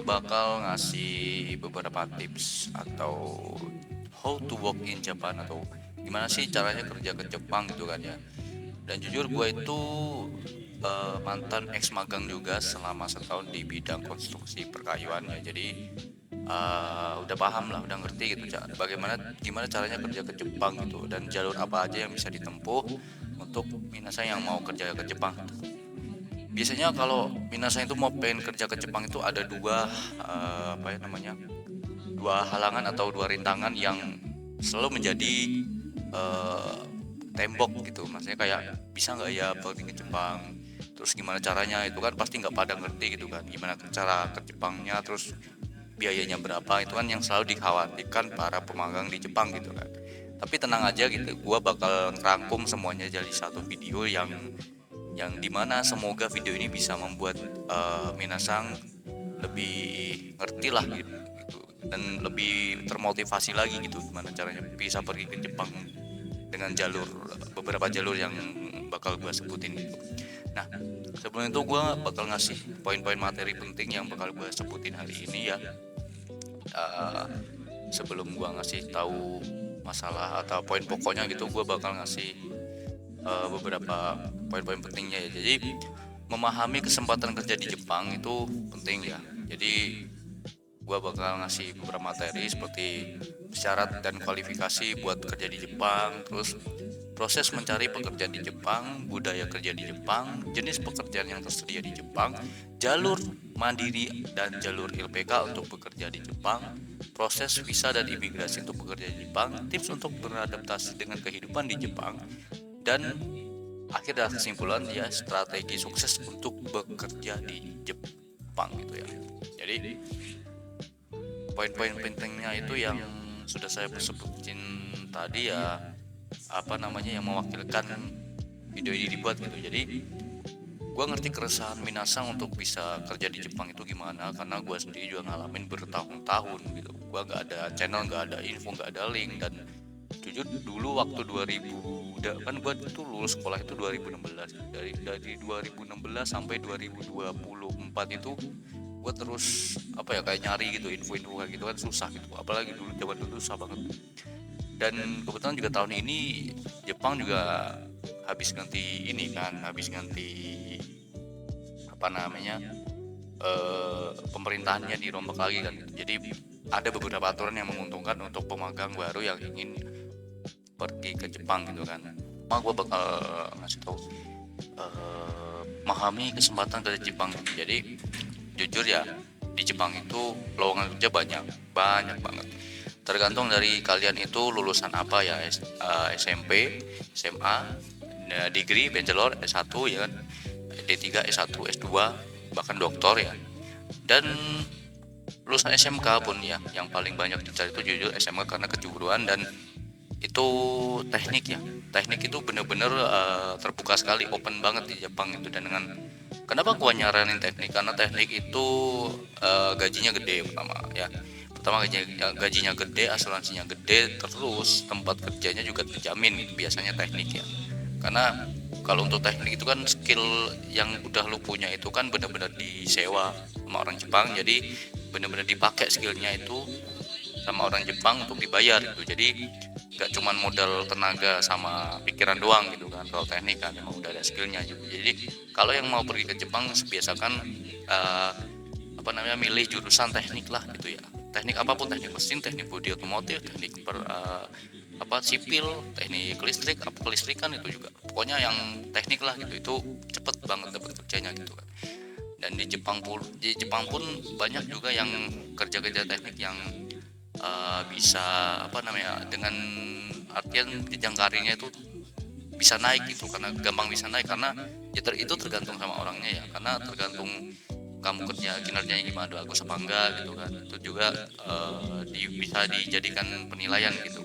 bakal ngasih beberapa tips atau how to work in Japan, atau gimana sih caranya kerja ke Jepang gitu kan ya. Dan jujur gue itu mantan ex magang juga selama setahun di bidang konstruksi perkayuan ya. Jadi udah paham lah, udah ngerti gitu bagaimana gimana caranya kerja ke Jepang gitu, dan jalur apa aja yang bisa ditempuh untuk minasa yang mau kerja ke Jepang gitu. Biasanya kalau minasa itu mau pengen kerja ke Jepang itu ada dua apa ya namanya, dua halangan atau dua rintangan yang selalu menjadi eh, tembok gitu. Maksudnya kayak, bisa nggak ya pergi ke Jepang, terus gimana caranya, itu kan pasti nggak pada ngerti gitu kan, gimana cara ke Jepangnya, terus biayanya berapa, itu kan yang selalu dikhawatirkan para pemagang di Jepang gitu kan. Tapi tenang aja gitu, gua bakal ngerangkum semuanya jadi satu video yang dimana semoga video ini bisa membuat Minasang lebih ngerti lah gitu, dan lebih termotivasi lagi gitu gimana caranya bisa pergi ke Jepang dengan beberapa jalur yang bakal gue sebutin gitu. Nah, sebelum itu gue bakal ngasih poin-poin materi penting yang bakal gue sebutin hari ini ya. Eh, Sebelum gue ngasih tahu masalah atau poin pokoknya gitu, gue bakal ngasih beberapa poin-poin pentingnya ya. Jadi memahami kesempatan kerja di Jepang itu penting ya. Jadi gua bakal ngasih beberapa materi seperti syarat dan kualifikasi buat kerja di Jepang, terus proses mencari pekerjaan di Jepang, budaya kerja di Jepang, jenis pekerjaan yang tersedia di Jepang, jalur mandiri dan jalur LPK untuk bekerja di Jepang, proses visa dan imigrasi untuk bekerja di Jepang, tips untuk beradaptasi dengan kehidupan di Jepang, dan akhir dan kesimpulan ya, strategi sukses untuk bekerja di Jepang gitu ya. Jadi poin-poin pentingnya itu yang sudah saya sebutin tadi ya, apa namanya, yang mewakilkan video ini dibuat gitu. Jadi gue ngerti keresahan Minasang untuk bisa kerja di Jepang itu gimana, karena gue sendiri juga ngalamin bertahun-tahun gitu. Gue nggak ada channel, nggak ada info, nggak ada link. Dan jujur dulu waktu 2000, kan gue tuh lulus sekolah itu 2016, dari 2016 sampai 2024 itu gue terus apa ya, kayak nyari gitu info-info kayak gitu kan susah gitu, apalagi dulu zaman dulu susah banget. Dan kebetulan juga tahun ini Jepang juga habis ganti apa namanya, pemerintahannya dirombak lagi kan gitu. Jadi ada beberapa aturan yang menguntungkan untuk pemagang baru yang ingin pergi ke Jepang gitu kan. Gue bakal ngasih tahu memahami kesempatan kerja Jepang. Jadi jujur ya, di Jepang itu lowongan kerja banyak banyak banget, tergantung dari kalian itu lulusan apa ya, SMP, SMA, degree, bachelor, S1 ya kan, D3, S1, S2, bahkan doktor ya. Dan lulusan SMK pun ya, yang paling banyak dicari itu jujur SMK, karena kejuruan dan itu teknik ya. Teknik itu bener-bener terbuka sekali, open banget di Jepang itu. Dan dengan, kenapa gua nyaranin teknik, karena teknik itu gajinya gede pertama ya. Pertama gajinya gede, asuransinya gede, terus tempat kerjanya juga terjamin gitu, biasanya teknik ya. Karena kalau untuk teknik itu kan skill yang udah lu punya itu kan benar-benar disewa sama orang Jepang, jadi benar-benar dipakai skillnya itu sama orang Jepang untuk dibayar gitu. Jadi nggak cuman modal tenaga sama pikiran doang gitu kan. Kalau teknik kan emang udah ada skillnya gitu. Jadi kalau yang mau pergi ke Jepang biasakan uh, apa namanya, milih jurusan teknik lah gitu ya. Teknik apapun, teknik mesin, teknik bodi otomotif, teknik apa sipil, teknik listrik, apa kelistrikan, itu juga pokoknya yang teknik lah gitu. Itu cepet banget dapat kerjanya gitu kan. Dan di Jepang pun banyak juga yang kerja-kerja teknik yang bisa apa namanya, dengan artian jenjang karirnya itu bisa naik gitu, karena gampang bisa naik, karena ya itu tergantung sama orangnya ya, karena tergantung kamu kerja kinerjanya gimana, bagus apa enggak gitu kan. Itu juga bisa dijadikan penilaian gitu.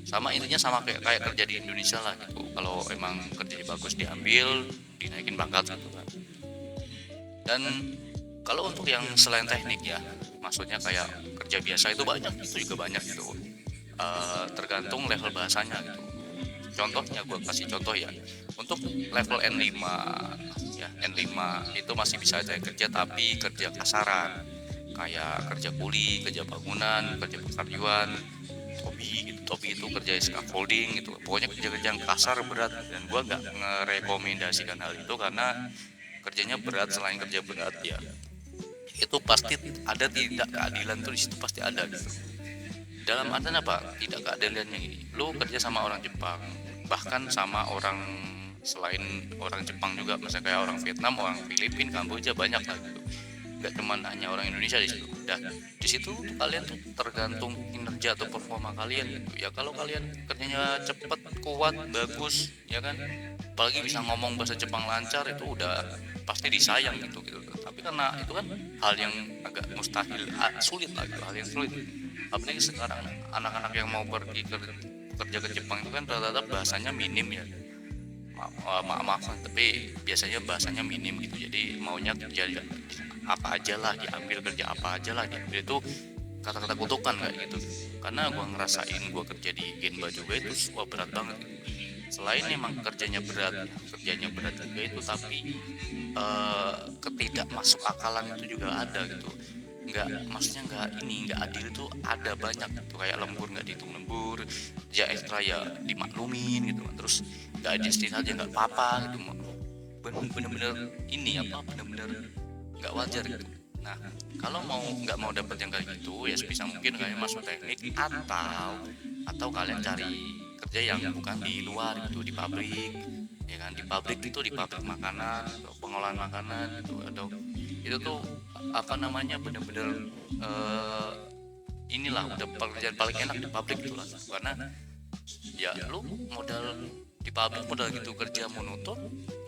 Sama intinya sama kayak kerja di Indonesia lah gitu, kalau emang kerjanya bagus diambil, dinaikin pangkat gitu kan. Dan kalau untuk yang selain teknik ya, maksudnya kayak kerja biasa itu banyak, itu juga banyak gitu. Tergantung level bahasanya gitu. Contohnya gue kasih contoh ya, untuk level N5 ya, N5 itu masih bisa saya kerja, tapi kerja kasaran. kayak kerja kuli, kerja bangunan, kerja pekarjuan, Tobi itu kerja scaffolding gitu, pokoknya kerja-kerja yang kasar berat, dan gua nggak ngerekomendasikan hal itu karena kerjanya berat. Selain kerja berat ya itu pasti ada tidak keadilan tuh di situ pasti ada gitu. Dalam artian apa tidak keadilannya ini, lu kerja sama orang Jepang, bahkan sama orang selain orang Jepang juga, misalnya kayak orang Vietnam, orang Filipina, Kamboja, banyak lah gitu, nggak cuman hanya orang Indonesia di situ. Dan di situ tuh kalian tuh tergantung kinerja atau performa kalian gitu ya. Kalau kalian kerjanya cepet, kuat, bagus ya kan, apalagi bisa ngomong bahasa Jepang lancar, itu udah pasti disayang gitu gitu. Tapi karena itu kan hal yang agak mustahil, sulit lah gitu, hal yang sulit. Apalagi sekarang anak-anak yang mau pergi kerja ke Jepang itu kan rata-rata bahasanya minim ya. Maaf, tapi biasanya bahasanya minim gitu, jadi maunya kerja apa aja lah diambil, kerja apa aja lah diambil, itu kata-kata kutukan kayak gitu. Karena gua ngerasain gua kerja di Genba juga itu wah berat banget gitu. Selain emang kerjanya berat juga itu, tapi ketidak masuk akalan itu juga ada gitu. Maksudnya nggak adil itu ada banyak gitu, kayak lembur nggak dihitung lembur, kerja ekstra ya dimaklumin gitu kan. Terus nggak ada istirahat ya nggak apa-apa gitu, bener-bener ini apa, bener-bener nggak wajar gitu. Nah, kalau nggak mau dapet yang kayak gitu ya sebisa mungkin kalian masuk teknik, atau kalian cari kerja yang bukan di luar gitu, di pabrik ya kan. Di pabrik itu, di pabrik makanan atau pengolahan makanan gitu, atau itu tuh apa namanya, bener-bener inilah udah pekerjaan paling enak di pabrik itu lah. Karena ya lu modal di pabrik, modal gitu kerja monoton,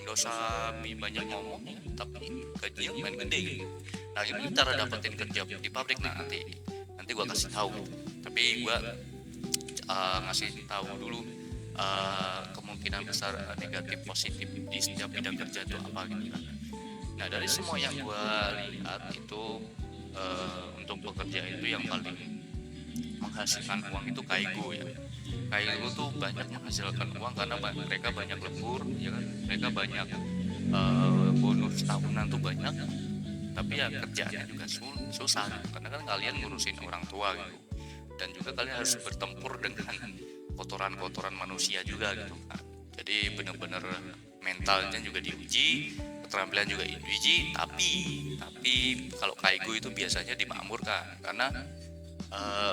nggak usah banyak ngomong ya, tapi gajinya main gede gitu. Nah, gimana cara dapetin kerja di pabrik? Nah, nanti gua kasih tahu gitu. Tapi gua ngasih tahu dulu kemungkinan besar negatif positif di setiap bidang kerja itu apa gitu kan. Nah, dari semua yang gua lihat itu untuk pekerja itu yang paling menghasilkan uang itu Kaigo ya. Kaigo tuh banyak menghasilkan uang karena mereka banyak lembur ya kan, mereka banyak bonus tahunan tuh banyak. Tapi ya kerjaannya juga susah gitu, karena kan kalian ngurusin orang tua gitu, dan juga kalian harus bertempur dengan kotoran-kotoran manusia juga gitu kan. Jadi benar-benar mentalnya juga diuji, keterampilan juga diuji. Tapi kalau Kaigo itu biasanya dimakmurkan, karena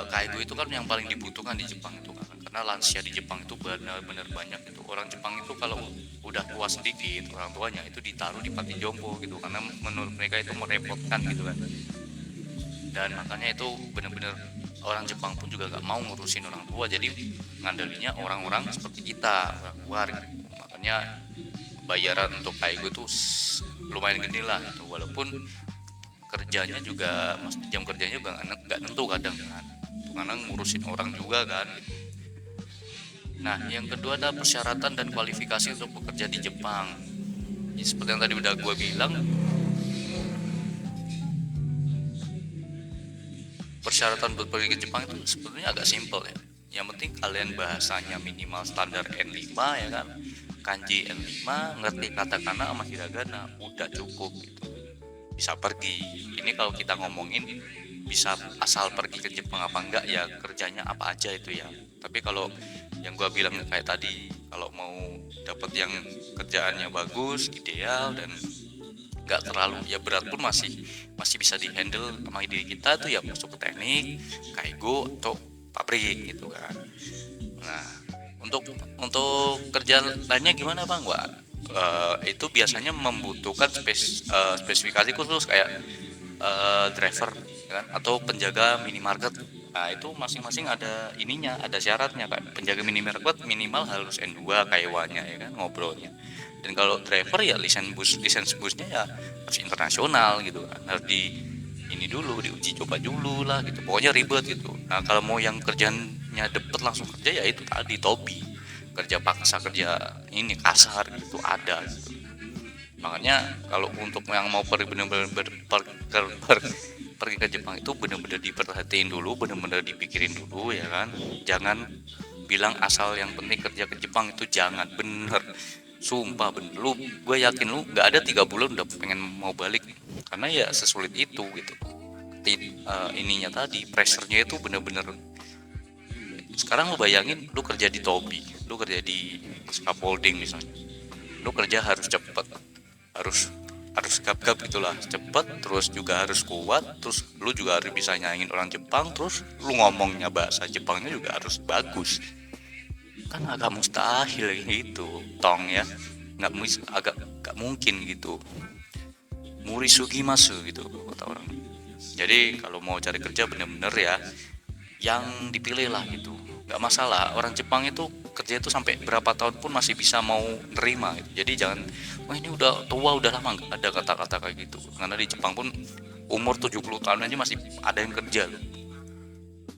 Kaigo itu kan yang paling dibutuhkan di Jepang itu kan, karena lansia di Jepang itu benar-benar banyak itu. Orang Jepang itu kalau udah tua sedikit orang tuanya itu ditaruh di panti jompo gitu, karena menurut mereka itu merepotkan gitu kan. Dan makanya itu benar-benar orang Jepang pun juga gak mau ngurusin orang tua, jadi ngandalinya orang-orang seperti kita, orang luar gitu. Makanya bayaran untuk Kaigo itu lumayan gede lah gitu, walaupun kerjanya juga jam kerjanya juga nggak tentu kadang kan, karena ngurusin orang juga kan gitu. Nah, yang kedua ada persyaratan dan kualifikasi untuk bekerja di Jepang ya, seperti yang tadi udah gue bilang, persyaratan buat pergi ke Jepang itu sebetulnya agak simpel ya. Yang penting kalian bahasanya minimal standar N5 ya kan, kanji N5, ngerti katakana sama hiragana, udah cukup gitu, bisa pergi. Ini kalau kita ngomongin bisa asal pergi ke Jepang apa enggak ya, kerjanya apa aja itu ya. Tapi kalau yang gua bilang kayak tadi, kalau mau dapat yang kerjaannya bagus, ideal, dan nggak terlalu ya berat pun masih bisa dihandle sama diri kita tuh ya, masuk ke teknik, Kaigo atau pabrik gitu kan. Nah, untuk kerjaan lainnya gimana bang? Wah, itu biasanya membutuhkan spesifikasi khusus kayak driver ya kan, atau penjaga minimarket. Nah, itu masing-masing ada ininya, ada syaratnya. Kayak penjaga minimarket minimal harus N2 kaiwanya ya kan, ngobrolnya. Dan kalau driver ya lisensi busnya ya harus internasional gitu kan, harus ini dulu diuji coba dulu lah gitu, pokoknya ribet gitu. Nah, kalau mau yang kerjanya dapet langsung kerja ya itu tadi Tobi, kerja paksa, kerja ini kasar gitu ada gitu. Makanya kalau untuk yang mau pergi benar-benar pergi ke Jepang itu benar-benar diperhatiin dulu, benar-benar dipikirin dulu ya kan. Jangan bilang asal yang penting kerja ke Jepang, itu jangan, bener, sumpah bener. Gue yakin lu nggak ada 3 bulan udah pengen mau balik, karena ya sesulit itu gitu. ininya tadi, pressure-nya itu bener-bener. Sekarang lu bayangin, lu kerja di Toby, lu kerja di scaffolding misalnya, lu kerja harus cepet, harus harus gap-gap gitulah, cepet, terus juga harus kuat, terus lu juga harus bisa nyanyiin orang Jepang, terus lu ngomongnya bahasa Jepangnya juga harus bagus. Kan agak mustahil gitu, tong ya, agak gak mungkin gitu, muri sugimasu gitu kata orang. Jadi kalau mau cari kerja bener-bener ya yang dipilih lah gitu, nggak masalah. Orang Jepang itu kerja itu sampai berapa tahun pun masih bisa mau nerima gitu. Jadi jangan, wah ini udah tua udah lama, nggak ada kata-kata kayak gitu, karena di Jepang pun umur 70 tahun aja masih ada yang kerja loh.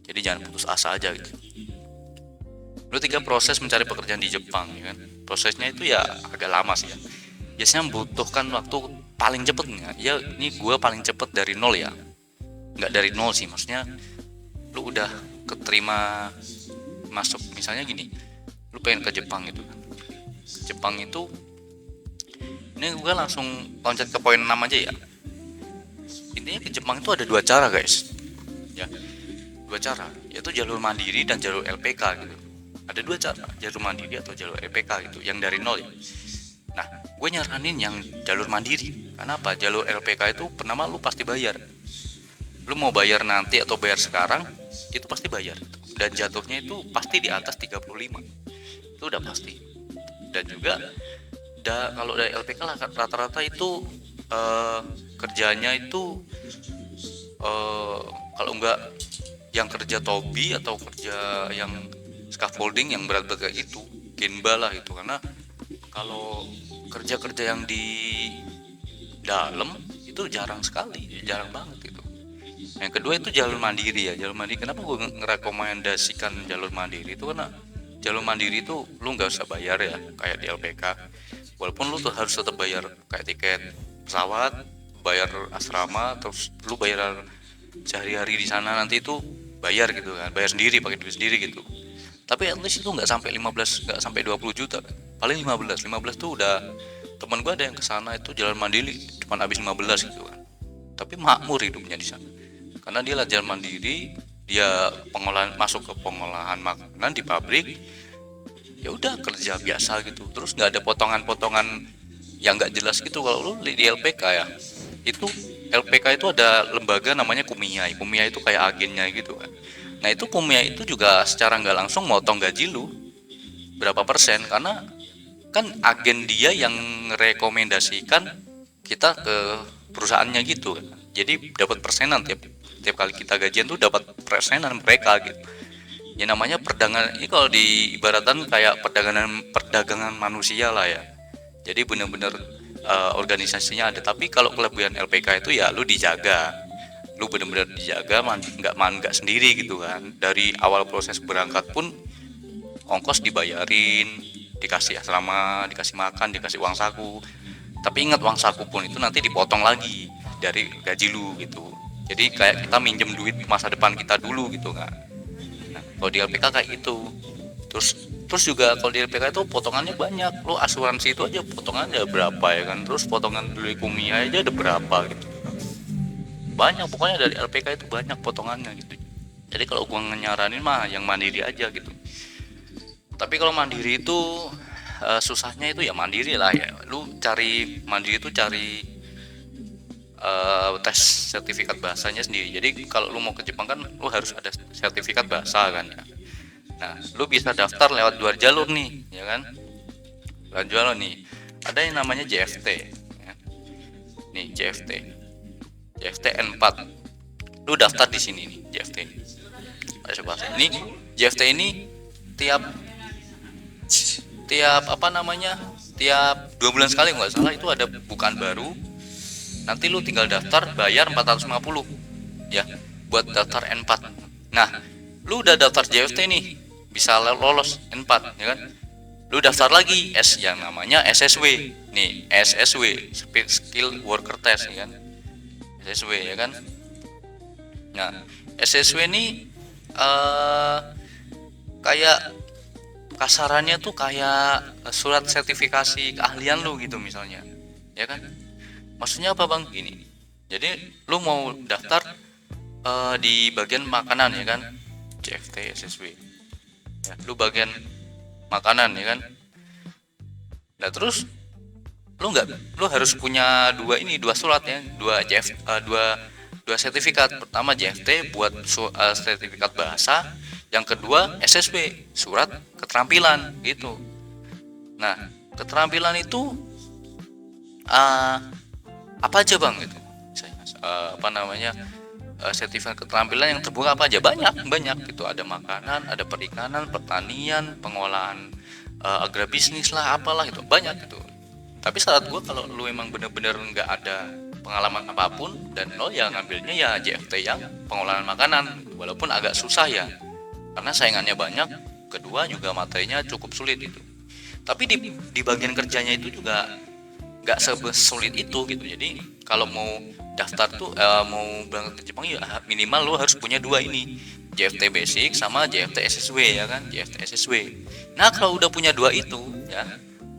Jadi jangan putus asa aja gitu. Lalu 3, proses mencari pekerjaan di Jepang ya kan. Prosesnya itu ya agak lama sih ya, biasanya membutuhkan waktu paling cepet ya, ini gue paling cepet dari nol ya, nggak dari nol sih, maksudnya lu udah keterima masuk, misalnya gini, lu pengen ke Jepang gitu kan. Jepang itu, ini gue langsung loncat ke poin 6 aja ya. Intinya ke Jepang itu ada 2 cara guys ya, 2 cara, yaitu jalur mandiri dan jalur LPK gitu. Ada 2 cara, jalur mandiri atau jalur LPK gitu, yang dari nol ya. Nah gue nyaranin yang jalur mandiri. Kenapa? Jalur LPK itu pertama lu pasti bayar, lu mau bayar nanti atau bayar sekarang itu pasti bayar, dan jatuhnya itu pasti di atas 35, itu udah pasti. Dan juga kalau dari LPK lah rata-rata itu kerjanya itu kalau enggak yang kerja Toby atau kerja yang scaffolding yang berat-berat kayak itu, Genba lah itu. Karena kalau kerja-kerja yang di dalam itu jarang sekali, jarang banget itu. Yang kedua itu jalur mandiri ya. Jalur mandiri, kenapa gue ngerekomendasikan jalur mandiri itu, karena jalur mandiri itu lu nggak usah bayar ya kayak di LPK, walaupun lu tuh harus tetap bayar kayak tiket pesawat, bayar asrama, terus lu bayar sehari-hari di sana nanti itu bayar gitu kan, bayar sendiri pakai duit sendiri gitu. Tapi at least itu nggak sampai 15, nggak sampai 20 juta kan, paling 15 tuh udah. Teman gue ada yang kesana itu jalan mandiri cuma habis 15 gitu kan, tapi makmur hidupnya di sana karena dia jalan mandiri, dia pengolahan, masuk ke pengolahan makanan di pabrik, ya udah kerja biasa gitu, terus nggak ada potongan-potongan yang nggak jelas gitu. Kalau lu di LPK ya, itu LPK itu ada lembaga namanya Kumiai itu kayak agennya gitu kan. Nah itu Kumiai itu juga secara nggak langsung motong gaji lu berapa persen, karena kan agen dia yang rekomendasikan kita ke perusahaannya gitu kan. Jadi dapat persenan tiap kali kita gajian tuh dapat persenan mereka gitu. Ya namanya perdagangan ini, kalau di ibaratan kayak perdagangan manusia lah ya. Jadi benar-benar organisasinya ada. Tapi kalau kelebihan LPK itu ya lu dijaga, lu benar-benar dijaga, nggak sendiri gitu kan. Dari awal proses berangkat pun ongkos dibayarin, dikasih asrama, dikasih makan, dikasih uang saku. Tapi ingat, uang saku pun itu nanti dipotong lagi dari gaji lu gitu. Jadi kayak kita minjem duit masa depan kita dulu gitu kan. Nah, kalau di LPK kayak gitu. Terus juga kalau di LPK itu potongannya banyak. Lu asuransi itu aja potongannya berapa ya kan. Terus potongan dari Kumia aja ada berapa gitu. Banyak, pokoknya dari LPK itu banyak potongannya gitu. Jadi kalau gua nyaranin mah yang mandiri aja gitu. Tapi kalau mandiri itu susahnya itu ya mandiri lah ya. Lu cari mandiri itu cari tes sertifikat bahasanya sendiri. Jadi kalau lu mau ke Jepang kan lu harus ada sertifikat bahasa kan ya. Nah, lu bisa daftar lewat 2 jalur nih, ya kan? 2 jalur nih. Ada yang namanya JFT. Ya. Nih JFT N4. Lu daftar di sini nih JFT ini. Ini JFT ini tiap apa namanya? Tiap 2 bulan sekali nggak salah itu ada bukaan baru. Nanti lu tinggal daftar, bayar 450 ya buat daftar N4. Nah, lu udah daftar JFT nih, bisa lolos N4 ya kan. Lu daftar lagi yang namanya SSW. Nih, SSW, Skill Worker Test ya kan. SSW ya kan. Nah, SSW ini kayak kasarannya tuh kayak surat sertifikasi keahlian lu gitu misalnya. Ya kan? Maksudnya apa bang? Gini, jadi lu mau daftar di bagian makanan ya kan, CFT SSW ya, lu bagian makanan ya kan. Nah terus lu harus punya dua surat ya, dua sertifikat. Pertama JFT buat sertifikat bahasa, yang kedua SSB surat keterampilan gitu. Nah keterampilan itu apa aja bang gitu, apa namanya, sertifikat keterampilan yang terbuka apa aja, banyak gitu. Ada makanan, ada perikanan, pertanian, pengolahan agribisnis lah, apalah itu banyak gitu. Tapi saat gue, kalau lu emang bener-bener nggak ada pengalaman apapun dan lo yang ngambilnya ya JFT yang pengolahan makanan, walaupun agak susah ya karena saingannya banyak, kedua juga materinya cukup sulit itu. Tapi di bagian kerjanya itu juga nggak sesulit itu gitu. Jadi kalau mau daftar tuh mau berangkat ke Jepang ya minimal lo harus punya dua ini, JFT Basic sama JFT SSW ya kan, JFT SSW. Nah kalau udah punya dua itu ya,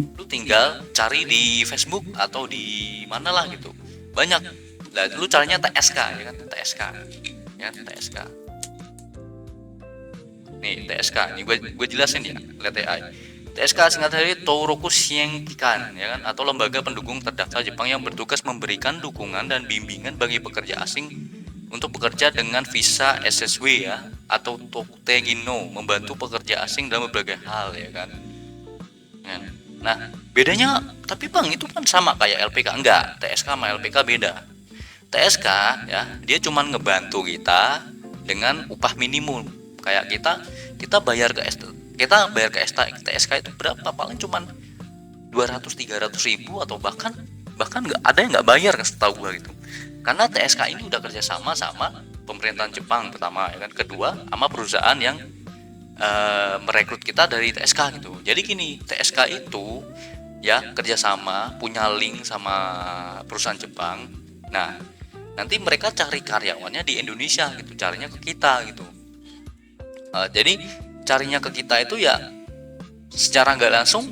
lu tinggal cari di Facebook atau di mana lah gitu, banyak lah. Lu caranya TSK ya kan, TSK ya, TSK nih, TSK nih gue jelasin ya, lihat ya. TSK singkat dari Touroku Shienkikan ya kan, atau lembaga pendukung terdaftar Jepang yang bertugas memberikan dukungan dan bimbingan bagi pekerja asing untuk bekerja dengan visa SSW ya, atau Tokutegino, membantu pekerja asing dalam berbagai hal ya kan. Nah bedanya, tapi bang itu kan sama kayak LPK? Enggak, TSK sama LPK beda. TSK ya dia cuman ngebantu kita dengan upah minimum. Kayak kita bayar ke TSK itu berapa, paling cuman 200-300 ribu, atau bahkan nggak ada yang nggak bayar setahu gua gitu. Karena TSK ini udah kerjasama sama pemerintahan Jepang pertama ya kan, kedua sama perusahaan yang merekrut kita dari TSK gitu. Jadi gini, TSK itu ya kerjasama, punya link sama perusahaan Jepang. Nah nanti mereka cari karyawannya di Indonesia gitu, carinya ke kita gitu. Jadi carinya ke kita itu ya secara nggak langsung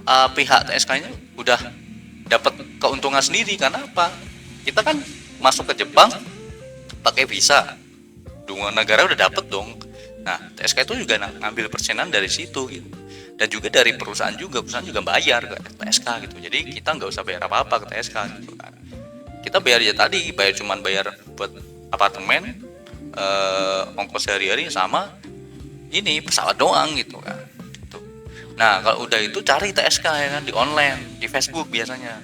pihak TSK-nya udah dapat keuntungan sendiri. Karena apa? Kita kan masuk ke Jepang pakai visa, dua negara udah dapat dong. Nah TSK itu juga ngambil persenan dari situ gitu, dan juga dari perusahaan juga bayar ke TSK gitu. Jadi kita nggak usah bayar apa-apa ke TSK gitu kan. Kita bayar ya tadi, bayar buat apartemen, ongkos sehari-hari sama ini pesawat doang gitu kan gitu. Nah kalau udah itu cari TSK ya kan, di online, di Facebook biasanya.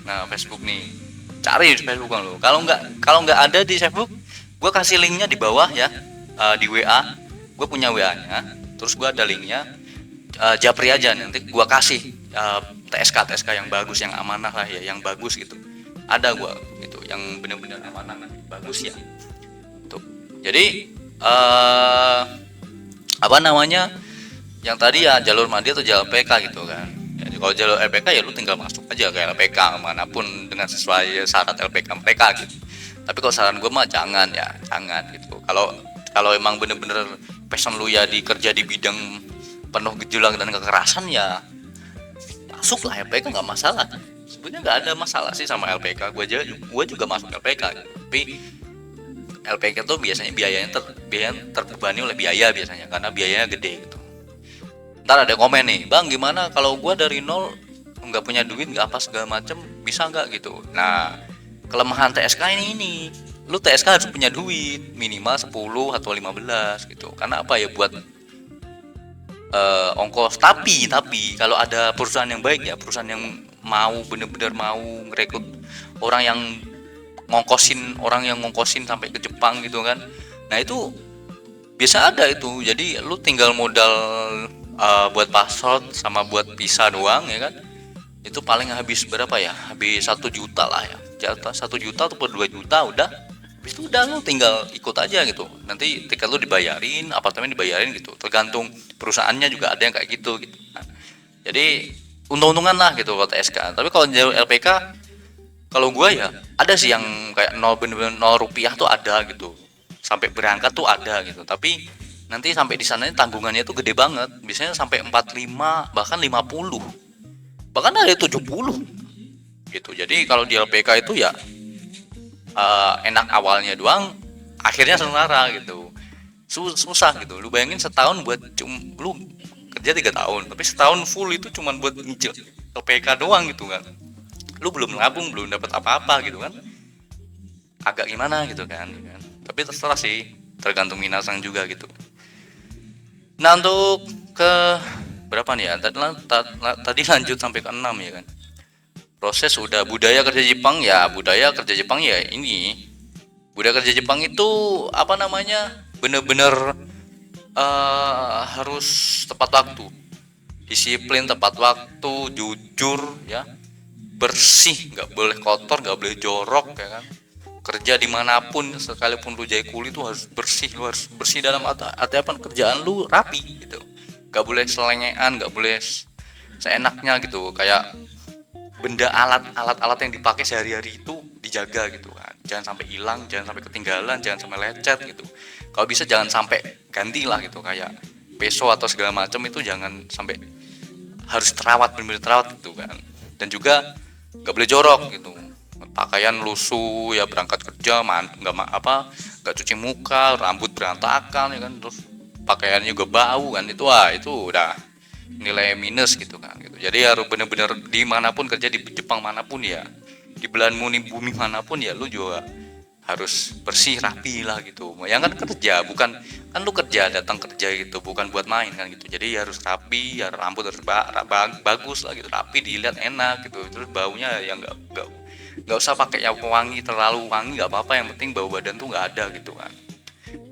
Nah Facebook nih, cari di Facebook kan lo. Kalau nggak ada di Facebook, gue kasih linknya di bawah ya, di WA. Gue punya WA-nya, terus gue ada linknya. Japri aja, nanti gue kasih TSK yang bagus, yang amanah lah ya, yang bagus gitu. Ada gue gitu, yang benar-benar amanah, bagus ya. Tuh. Jadi apa namanya, yang tadi ya jalur mandi atau jalur LPK gitu kan. Jadi kalau jalur LPK ya lu tinggal masuk aja ke LPK manapun dengan sesuai syarat LPK mereka gitu. Tapi kalau saran gue mah jangan gitu. Kalau emang bener-bener passion lu ya kerja di bidang penuh gejolak dan kekerasan ya masuk lah LPK, nggak masalah. Sebenarnya nggak ada masalah sih sama LPK. Gue juga masuk LPK gitu. Tapi LPK tuh biasanya biayanya terbebani oleh biaya biasanya, karena biayanya gede gitu. Ntar ada komen nih, bang gimana kalau gue dari nol nggak punya duit, nggak apa segala macem, bisa nggak gitu. Nah kelemahan TSK ini lu TSK harus punya duit minimal 10 atau 15 gitu. Karena apa ya, buat ongkos. Tapi kalau ada perusahaan yang baik ya, perusahaan yang mau bener-bener mau ngerekrut orang yang ngongkosin sampai ke Jepang gitu kan. Nah itu biasa ada itu. Jadi lu tinggal modal buat paspor sama buat visa doang ya kan. Itu paling habis berapa ya? Habis 1 juta lah ya. Jatah 1 juta atau 2 juta udah. Habis itu udah lu tinggal ikut aja gitu. Nanti tiket lu dibayarin, apartemen dibayarin gitu. Tergantung perusahaannya juga ada yang kayak gitu gitu. Nah, jadi untung-untungan lah gitu kalau TSK. Tapi kalau jalur LPK, kalau gue ya ada sih yang kayak 0, bener-bener 0 rupiah tuh ada gitu, sampai berangkat tuh ada gitu. Tapi nanti sampai di sana tanggungannya tuh gede banget, biasanya sampai 45 bahkan 50, bahkan ada 70 gitu. Jadi kalau di LPK itu ya enak awalnya doang, akhirnya sementara gitu. Susah gitu. Lu bayangin setahun buat lu kerja 3 tahun, tapi setahun full itu cuman buat nyicil LPK doang gitu kan. Lu belum nabung, belum dapat apa-apa gitu kan. Agak gimana gitu kan, tapi terserah sih, tergantung minasang juga gitu. Nah, untuk ke berapa nih ya, tadi lanjut sampai ke 6 ya kan. Proses udah budaya kerja Jepang ya, budaya kerja Jepang ya ini. Budaya kerja Jepang itu apa namanya, bener-bener harus tepat waktu, disiplin, tepat waktu, jujur ya, bersih, nggak boleh kotor, nggak boleh jorok ya kan. Kerja dimanapun, sekalipun lu jadi kuli tuh harus bersih. Lu harus bersih dalam arti apa, kerjaan lu rapi gitu, nggak boleh selengean, nggak boleh seenaknya gitu. Kayak benda, alat yang dipakai sehari-hari itu dijaga gitu kan, jangan sampai hilang, jangan sampai ketinggalan, jangan sampai lecet gitu. Kalau bisa jangan sampai ganti lah gitu, kayak peso atau segala macam itu jangan sampai, harus terawat, benar-benar terawat gitu kan. Dan juga nggak boleh jorok gitu, pakaian lusuh ya, berangkat kerja nggak cuci muka, rambut berantakan ya kan, terus pakaiannya juga bau kan, itu itu udah nilai minus gitu kan gitu. Jadi harus bener-bener dimanapun kerja, di Jepang manapun ya, di belahan bumi manapun ya, lu juga harus bersih, rapi lah gitu. Yang kan kerja, bukan kan lu kerja, datang kerja gitu, bukan buat main kan gitu. Jadi harus rapi ya, rambut harus bagus lah gitu, rapi, dilihat enak gitu. Terus baunya yang nggak usah pakai yang wangi, terlalu wangi nggak apa-apa, yang penting bau badan tuh nggak ada gitu kan.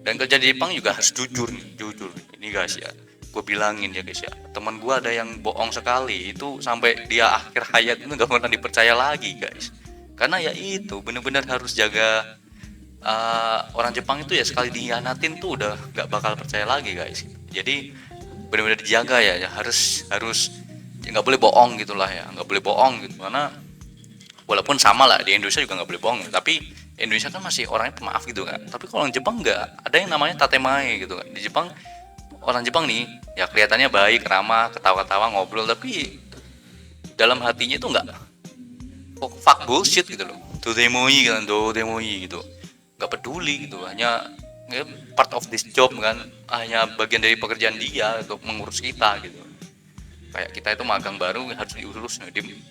Dan kerja di Jepang juga harus jujur nih, jujur ini guys ya, gue bilangin ya guys ya, teman gue ada yang bohong sekali itu sampai dia akhir hayat itu nggak pernah dipercaya lagi guys. Karena ya itu bener-bener harus jaga, orang Jepang itu ya sekali dihianatin tuh udah nggak bakal percaya lagi guys. Jadi bener-bener dijaga ya, harus harus ya, nggak boleh bohong gitulah ya, nggak boleh bohong gitu. Karena walaupun sama lah di Indonesia juga nggak boleh bohong, tapi Indonesia kan masih orangnya pemaaf gitu kan. Tapi kalau orang Jepang nggak ada yang namanya tatemae gitu kan. Di Jepang, orang Jepang nih ya kelihatannya baik, ramah, ketawa-ketawa, ngobrol, tapi dalam hatinya itu nggak, fuck bullshit gitu loh, do demoi kan, do demoi gitu, nggak peduli gitu, hanya ya, part of this job kan, hanya bagian dari pekerjaan dia untuk mengurus kita gitu. Kayak kita itu magang baru harus diurus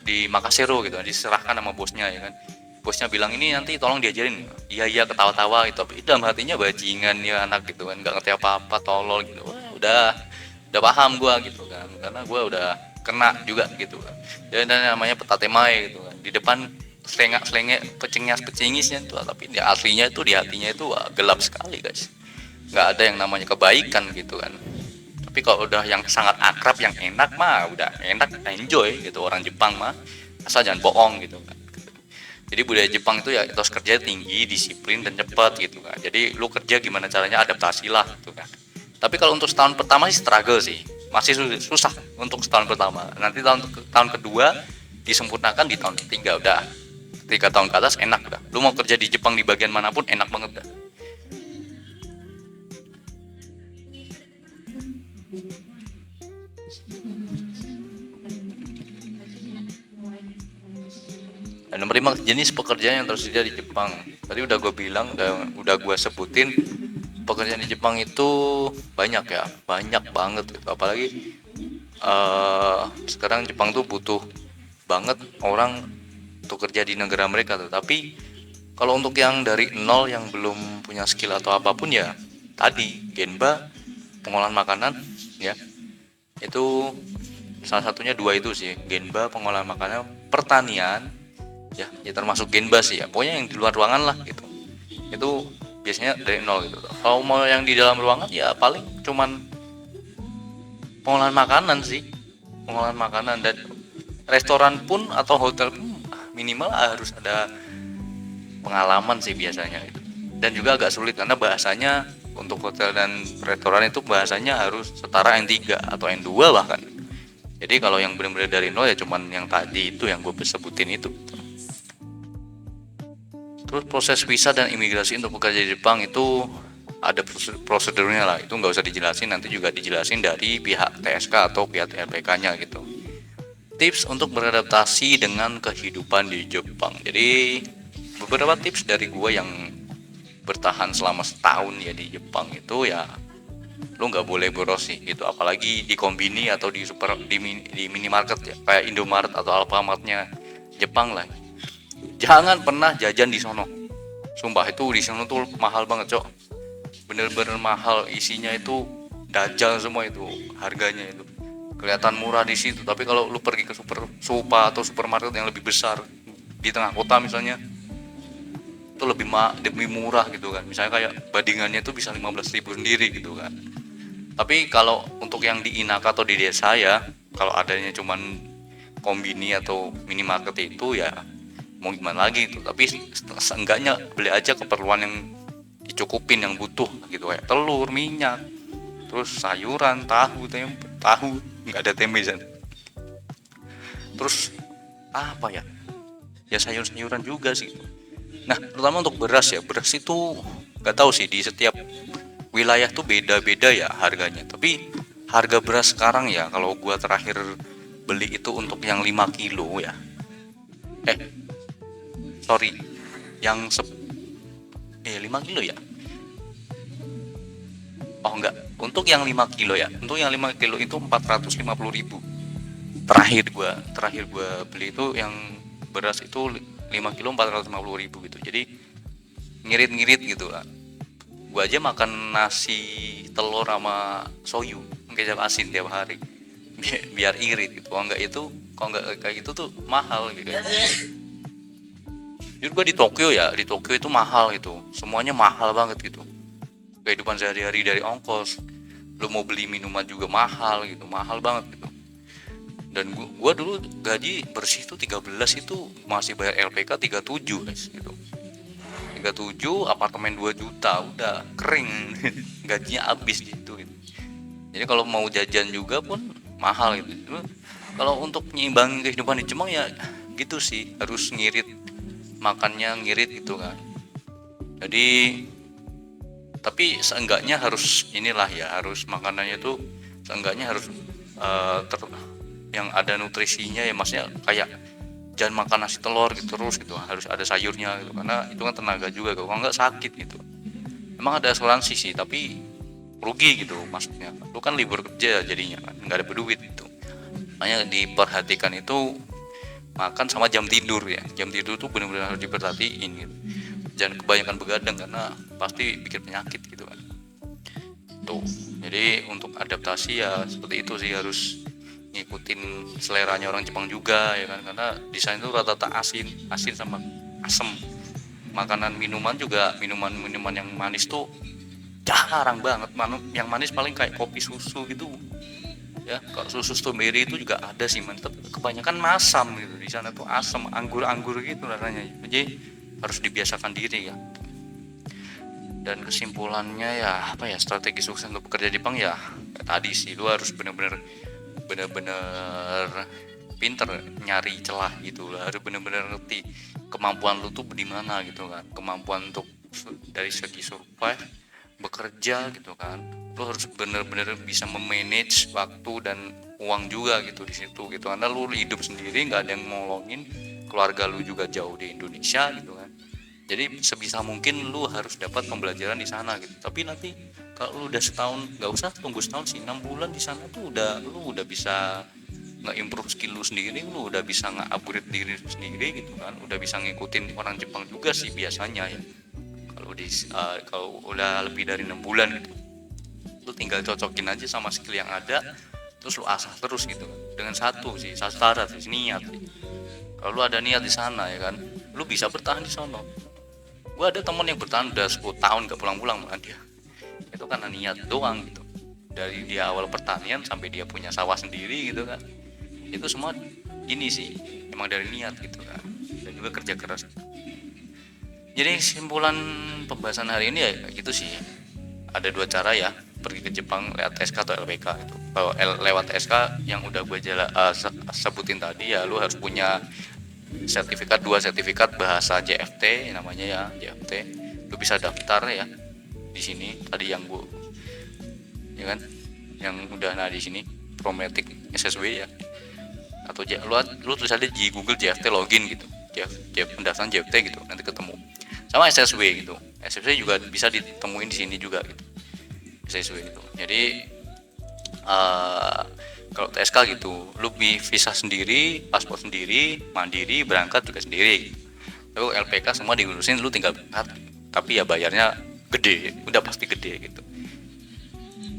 di Makasero gitu, diserahkan sama bosnya ya kan. Bosnya bilang ini nanti tolong diajarin, iya ketawa-tawa gitu, tapi dalam hatinya bajingan ya anak gitu kan, nggak ngerti apa-apa, tolol gitu. Wah, udah paham gua gitu kan, karena gua udah kena juga gitu kan. Dan namanya petatemai gitu kan, di depan selengak pecengingisnya itu, tapi di aslinya itu, di hatinya itu wah, gelap sekali guys. Nggak ada yang namanya kebaikan gitu kan. Tapi kalau udah yang sangat akrab, yang enak mah udah enak, enjoy gitu orang Jepang mah, asal jangan bohong gitu kan. Jadi budaya Jepang itu ya etos kerja tinggi, disiplin dan cepat gitu kan. Jadi lu kerja gimana caranya, adaptasi lah gitu kan. Tapi kalau untuk setahun pertama sih struggle sih, masih susah untuk setahun pertama. Nanti tahun kedua disempurnakan di tahun ketiga udah, 3 tahun ke atas enak udah. Lu mau kerja di Jepang di bagian manapun enak banget dah. Ada nomor 5, jenis pekerjaan yang tersedia di Jepang. Tadi udah gue bilang, udah gue sebutin, pekerjaan di Jepang itu banyak ya, banyak banget gitu. Apalagi sekarang Jepang tuh butuh banget orang untuk kerja di negara mereka tuh. Tapi kalau untuk yang dari nol, yang belum punya skill atau apapun ya, tadi Genba, pengolahan makanan ya, itu salah satunya, dua itu sih, Genba pengolahan makanan, pertanian ya termasuk Genba sih ya, pokoknya yang di luar ruangan lah gitu. Itu biasanya dari nol gitu. Kalau mau yang di dalam ruangan ya paling cuman pengolahan makanan sih, pengolahan makanan. Dan restoran pun atau hotel pun minimal harus ada pengalaman sih biasanya gitu. Dan juga agak sulit karena bahasanya untuk hotel dan restoran itu bahasanya harus setara N3 atau N2 bahkan. Jadi kalau yang benar-benar dari nol ya cuman yang tadi itu yang gue sebutin itu. Terus proses visa dan imigrasi untuk bekerja di Jepang itu ada prosedurnya lah, itu nggak usah dijelasin, nanti juga dijelasin dari pihak TSK atau pihak LPK-nya gitu. Tips untuk beradaptasi dengan kehidupan di Jepang. Jadi beberapa tips dari gue yang bertahan selama setahun ya di Jepang itu ya lu nggak boleh boros sih gitu, apalagi di kombini atau di minimarket ya kayak Indomaret atau Alfamartnya Jepang lah. Jangan pernah jajan di sono, sumpah itu di sono tuh mahal banget cok, bener-bener mahal, isinya itu dajal semua, itu harganya itu kelihatan murah di situ, tapi kalau lu pergi ke super atau supermarket yang lebih besar di tengah kota misalnya itu lebih murah gitu kan, misalnya kayak bandingannya itu bisa 15.000 sendiri gitu kan. Tapi kalau untuk yang di Inaka atau di desa ya, kalau adanya cuman kombini atau minimarket itu ya mau gimana lagi itu, tapi seenggaknya beli aja keperluan yang dicukupin, yang butuh gitu, kayak telur, minyak, terus sayuran, tahu nggak ada tempe kan. Terus apa ya sayur-sayuran juga sih. Nah terutama untuk beras ya, beras itu nggak tahu sih, di setiap wilayah tuh beda-beda ya harganya, tapi harga beras sekarang ya kalau gua terakhir beli itu untuk yang 5 kilo ya, sorry, yang 5 kilo ya, oh enggak, untuk yang 5 kilo ya, untuk yang 5 kilo itu 450.000 terakhir gua beli itu, yang beras itu 5 kilo 450.000 gitu. Jadi ngirit-ngirit gitu lah, gua aja makan nasi telur sama soyu kecap asin tiap hari biar irit gitu. Kalau enggak kayak gitu tuh mahal gitu kan. Jujur gua di Tokyo itu mahal gitu, semuanya mahal banget gitu, kehidupan sehari-hari, dari ongkos, lu mau beli minuman juga mahal gitu, mahal banget gitu. Dan gua dulu gaji bersih tuh 13 itu masih bayar LPK 37 guys gitu. 37, apartemen 2 juta udah kering gajinya habis gitu. Jadi kalau mau jajan juga pun mahal gitu. Cuma kalau untuk nyimbangin kehidupan di Jepang ya gitu sih, harus makannya ngirit gitu kan. Jadi tapi seenggaknya harus inilah ya, harus makanannya tuh seenggaknya harus yang ada nutrisinya ya, maksudnya kayak jangan makan nasi telur gitu terus gitu, harus ada sayurnya gitu, karena itu kan tenaga juga kalau nggak sakit gitu. Emang ada asuransi sih tapi rugi gitu, maksudnya lu kan libur kerja jadinya kan nggak ada duit gitu. Makanya diperhatikan itu makan sama jam tidur ya, jam tidur tuh benar-benar harus diperhatiin gitu, jangan kebanyakan begadang karena pasti bikin penyakit gitu kan tuh. Jadi untuk adaptasi ya seperti itu sih, harus ngikutin seleranya orang Jepang juga ya kan, karena di sana itu rata-rata asin sama asam. Makanan minuman juga, minuman yang manis tuh jarang banget. Yang manis paling kayak kopi susu gitu ya, kalau susu strawberry itu juga ada sih mantep, kebanyakan masam gitu di sana tuh, asam, anggur gitu rasanya. Jadi harus dibiasakan diri ya. Dan kesimpulannya ya apa ya, strategi sukses untuk bekerja di Jepang ya kayak tadi sih, lu harus bener-bener pinter nyari celah gitu lah, harus bener-bener ngerti kemampuan lu tuh di mana gitu kan, kemampuan untuk dari segi survive, bekerja gitu kan. Lu harus bener-bener bisa memanage waktu dan uang juga gitu di situ gitu, karena lu hidup sendiri, nggak ada yang nolongin, keluarga lu juga jauh di Indonesia gitu kan. Jadi sebisa mungkin lu harus dapat pembelajaran di sana gitu. Tapi nanti kalau lu udah setahun, nggak usah tunggu setahun sih, 6 bulan di sana tuh lu udah bisa nge-improve skill lu sendiri, lu udah bisa nge-upgrade diri lu sendiri gitu kan, udah bisa ngikutin orang Jepang juga sih biasanya ya. Kalau udah lebih dari 6 bulan gitu, lu tinggal cocokin aja sama skill yang ada, terus lu asah terus gitu kan. Dengan satu syarat sih, niat sih. Kalau lu ada niat di sana ya kan, lu bisa bertahan di sana. Gue ada temen yang bertahan udah 10 tahun gak pulang-pulang malah dia, itu karena niat doang gitu. Dari dia awal pertanian sampai dia punya sawah sendiri gitu kan, itu semua ini sih emang dari niat gitu kan, dan juga kerja keras. Jadi kesimpulan pembahasan hari ini ya gitu sih, ada 2 cara ya pergi ke Jepang, lewat SK atau LPK gitu. Kalau lewat SK yang udah gue sebutin tadi ya, lu harus punya sertifikat, 2 sertifikat bahasa JFT namanya ya, JFT. Lu bisa daftar ya di sini tadi yang gue ya kan, yang udah di sini Prometic SSW ya, atau lu tulis aja di Google JFT login gitu, pendaftaran JFT gitu, nanti ketemu sama SSW gitu. SFC juga bisa ditemuin di sini juga gitu, SSW gitu. Jadi kalau TSK gitu, lu visa sendiri, paspor sendiri, mandiri, berangkat juga sendiri. Lalu LPK semua diurusin, lu tinggal berangkat. Tapi ya bayarnya gede, udah pasti gede gitu.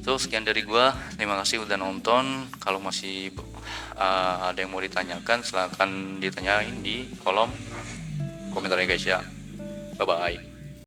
So sekian dari gua, terima kasih udah nonton. Kalau masih ada yang mau ditanyakan, silahkan ditanyain di kolom komentarnya guys ya. Bye bye.